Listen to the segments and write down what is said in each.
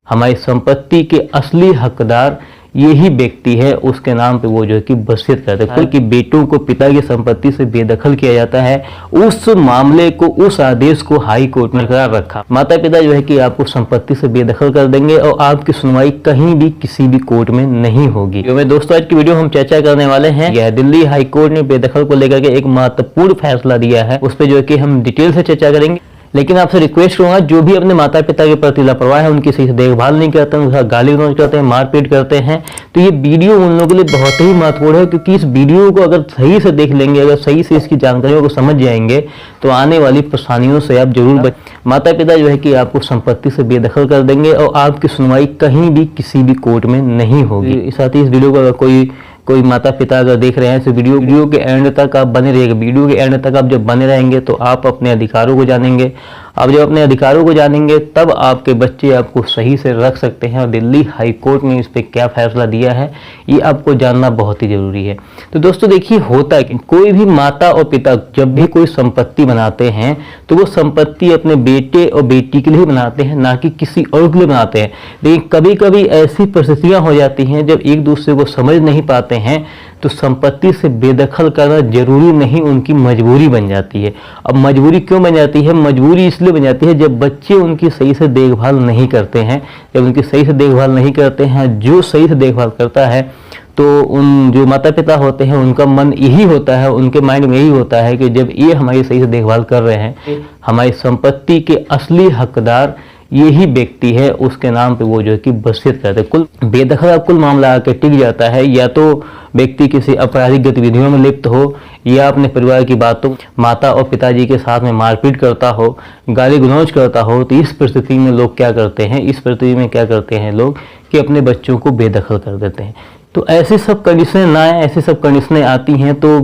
हमारी संपत्ति के असली हकदार यही व्यक्ति है, उसके नाम पे वो जो है कि वसीयत करते हैं कि बेटों को पिता की संपत्ति से बेदखल किया जाता है। उस मामले को, उस आदेश को हाई कोर्ट ने बरकरार रखा। माता पिता जो है कि आपको संपत्ति से बेदखल कर देंगे और आपकी सुनवाई कहीं भी किसी भी कोर्ट में नहीं होगी। तो दोस्तों आज की वीडियो हम चर्चा करने वाले हैं, यह दिल्ली हाई कोर्ट ने बेदखल को लेकर के एक महत्वपूर्ण फैसला दिया है, उस पर जो है कि हम डिटेल से चर्चा करेंगे। लेकिन आपसे रिक्वेस्ट करूंगा, जो भी अपने माता पिता के प्रति लापरवाह है, उनकी सही से देखभाल नहीं करते हैं, उनका गाली गलौज करते हैं, मारपीट करते हैं, तो ये वीडियो उन लोगों के लिए बहुत ही महत्वपूर्ण है। क्योंकि इस वीडियो को अगर सही से देख लेंगे, अगर सही से इसकी जानकारियों को समझ जाएंगे, तो आने वाली परेशानियों से आप जरूर माता पिता जो है कि आपको संपत्ति से बेदखल कर देंगे और आपकी सुनवाई कहीं भी किसी भी कोर्ट में नहीं होगी। साथ ही इस वीडियो को अगर कोई माता पिता अगर देख रहे हैं तो वीडियो के एंड तक आप बने रहिएगा। वीडियो के एंड तक आप जब बने रहेंगे तो आप अपने अधिकारों को जानेंगे। आप जब अपने अधिकारों को जानेंगे तब आपके बच्चे आपको सही से रख सकते हैं। और दिल्ली हाई कोर्ट ने इस पे क्या फैसला दिया है ये आपको जानना बहुत ही जरूरी है। तो दोस्तों देखिए, होता है कि कोई भी माता और पिता जब भी कोई संपत्ति बनाते हैं तो वो संपत्ति अपने बेटे और बेटी के लिए बनाते हैं, ना कि किसी और के लिए बनाते हैं। लेकिन कभी कभी ऐसी परिस्थितियां हो जाती हैं जब एक दूसरे को समझ नहीं पाते हैं, तो संपत्ति से बेदखल करना जरूरी नहीं, उनकी मजबूरी बन जाती है। अब मजबूरी क्यों बन जाती है? मजबूरी इसलिए बन जाती है जब बच्चे उनकी सही से देखभाल नहीं करते हैं। जब उनकी सही से देखभाल नहीं करते हैं, जो सही से देखभाल करता है तो उन जो माता पिता होते हैं उनका मन यही होता है, उनके माइंड में यही होता है कि जब ये हमारी सही से देखभाल कर रहे हैं, हमारी संपत्ति के असली हकदार यही व्यक्ति है, उसके नाम पे वो जो है कि वसीयत करते हैं। कुल बेदखल कुल मामला आके टिक जाता है, या तो व्यक्ति किसी आपराधिक गतिविधियों में लिप्त हो, या अपने परिवार की बातों माता और पिताजी के साथ में मारपीट करता हो, गाली गलौज करता हो। तो इस परिस्थिति में लोग क्या करते हैं, इस परिस्थिति में क्या करते हैं लोग कि अपने बच्चों को बेदखल कर देते हैं। तो ऐसी सब कंडीशनें ना आए, ऐसी सब कंडीशनें आती हैं तो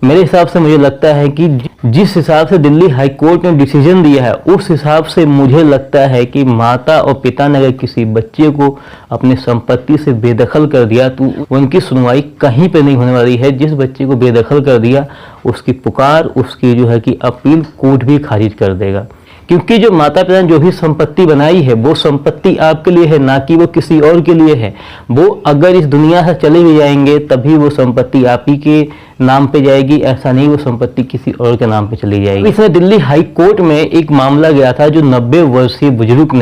मेरे हिसाब से मुझे लगता है कि जिस हिसाब से दिल्ली हाई कोर्ट ने डिसीजन दिया है, उस हिसाब से मुझे लगता है कि माता और पिता ने अगर किसी बच्चे को अपनी संपत्ति से बेदखल कर दिया तो उनकी सुनवाई कहीं पे नहीं होने वाली है। जिस बच्चे को बेदखल कर दिया उसकी पुकार, उसकी जो है कि अपील कोर्ट भी खारिज कर देगा। क्योंकि जो माता पिता ने जो भी संपत्ति बनाई है वो संपत्ति आपके लिए है, ना कि वो किसी और के लिए है। वो अगर इस दुनिया से चले भी जाएंगे तभी वो संपत्ति आप ही के नाम पे जाएगी, ऐसा नहीं वो संपत्ति किसी और के नाम पे चली जाएगी। इसमें दिल्ली हाई कोर्ट में एक मामला गया था, जो 90 वर्षीय बुजुर्ग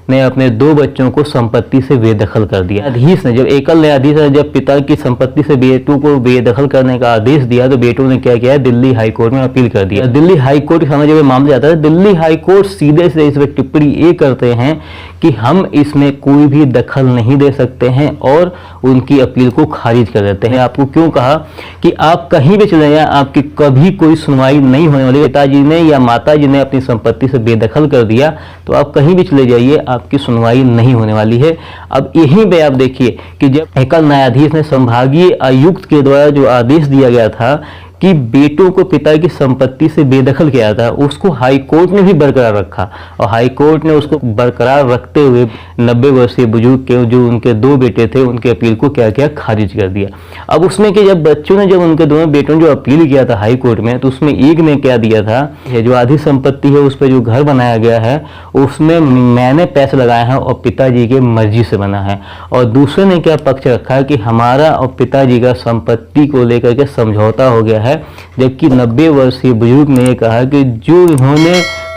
ने अपने 2 बच्चों को संपत्ति से बेदखल कर दिया। न्यायाधीश ने, जब एकल न्यायाधीश ने जब पिता की संपत्ति से बेटों को बेदखल करने का आदेश दिया तो बेटों ने क्या किया, दिल्ली हाई कोर्ट में अपील कर दिया। दिल्ली हाई कोर्ट के सामने जब मामला जाता है, दिल्ली हाई कोर्ट सीधे से इस पर टिप्पणी ये करते हैं कि हम इसमें कोई भी दखल नहीं दे सकते हैं और उनकी अपील को खारिज कर देते हैं। आपको क्यों कहा कि आप कहीं भी चले जाएं, आपकी कभी कोई सुनवाई नहीं होने वाली। पिताजी ने या माताजी ने अपनी संपत्ति से बेदखल कर दिया तो आप कहीं भी चले जाइए, आपकी सुनवाई नहीं होने वाली है। अब यहीं पे आप देखिए कि जब एकल न्यायाधीश ने संभागीय आयुक्त के द्वारा जो आदेश दिया गया था कि बेटों को पिता की संपत्ति से बेदखल किया था, उसको हाई कोर्ट ने भी बरकरार रखा। और हाई कोर्ट ने उसको बरकरार रखते हुए 90 वर्षीय बुजुर्ग के जो उनके 2 बेटे थे उनके अपील को क्या किया, खारिज कर दिया। अब उसमें कि जब बच्चों ने, जब उनके दोनों बेटों ने जो अपील किया था हाई कोर्ट में, तो उसमें एक ने क्या दिया था, जो आधी संपत्ति है उस पर जो घर बनाया गया है उसमें मैंने पैसे लगाए हैं और पिताजी की मर्जी से बना है। और दूसरे ने क्या पक्ष रखा कि हमारा और पिताजी का संपत्ति को लेकर के समझौता हो गया है। जबकि 90 वर्षीय बुजुर्ग ने यह कहा कि जो इन्होंने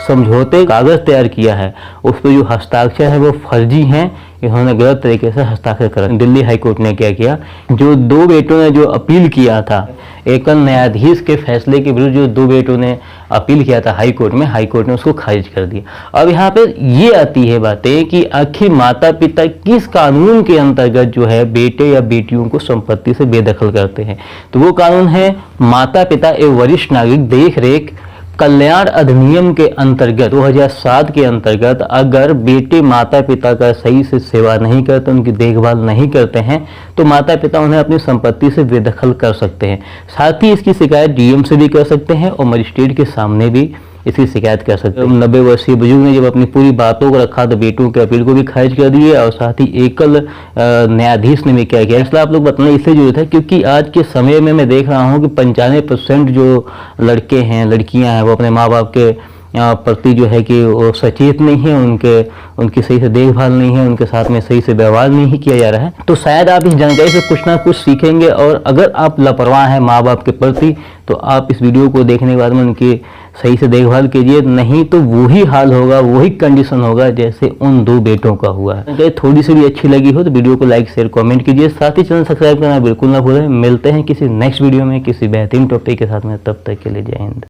समझौते कागज तैयार किया है उस पर जो हस्ताक्षर है वो फर्जी हैं, इन्होंने गलत तरीके से हस्ताक्षर कर। दिल्ली हाई कोर्ट ने क्या किया, जो 2 बेटों ने जो अपील किया था एकल न्यायाधीश के फैसले के विरुद्ध, जो 2 बेटों ने अपील किया था हाई कोर्ट में, हाई कोर्ट ने उसको खारिज कर दिया। अब यहाँ पे ये आती है बातें कि आखिर माता पिता किस कानून के अंतर्गत जो है बेटे या बेटियों को संपत्ति से बेदखल करते हैं। तो वो कानून है माता पिता एवं वरिष्ठ नागरिक देख रेख कल्याण अधिनियम के अंतर्गत 2007 के अंतर्गत अगर बेटे माता पिता का सही से सेवा नहीं करते, उनकी देखभाल नहीं करते हैं, तो माता पिता उन्हें अपनी संपत्ति से बेदखल कर सकते हैं। साथ ही इसकी शिकायत डीएम से भी कर सकते हैं और मजिस्ट्रेट के सामने भी इसकी शिकायत कर सकते हैं। 90 वर्षीय बुजुर्ग ने जब अपनी पूरी बातों को रखा तो बेटों के अपील को भी खारिज कर दिए और साथ ही एकल न्यायाधीश ने भी क्या किया। इसलिए आप लोग बताना इसलिए जरूरत है क्योंकि आज के समय में मैं देख रहा हूँ कि 95% जो लड़के हैं, लड़कियां हैं, वो अपने माँ बाप के प्रति जो है कि वो सचेत नहीं है, उनकी सही से देखभाल नहीं है, उनके साथ में सही से व्यवहार नहीं किया जा रहा है। तो शायद आप इस जानकारी से कुछ ना कुछ सीखेंगे, और अगर आप लापरवाह हैं माँ बाप के प्रति तो आप इस वीडियो को देखने के बाद में उनकी सही से देखभाल कीजिए, नहीं तो वही हाल होगा, वही कंडीशन होगा जैसे उन 2 बेटों का हुआ है। अगर थोड़ी सी भी अच्छी लगी हो तो वीडियो को लाइक शेयर कमेंट कीजिए, साथ ही चैनल सब्सक्राइब करना बिल्कुल ना भूलें। मिलते हैं किसी नेक्स्ट वीडियो में किसी बेहतरीन टॉपिक के साथ में, तब तक के लिए जय हिंद।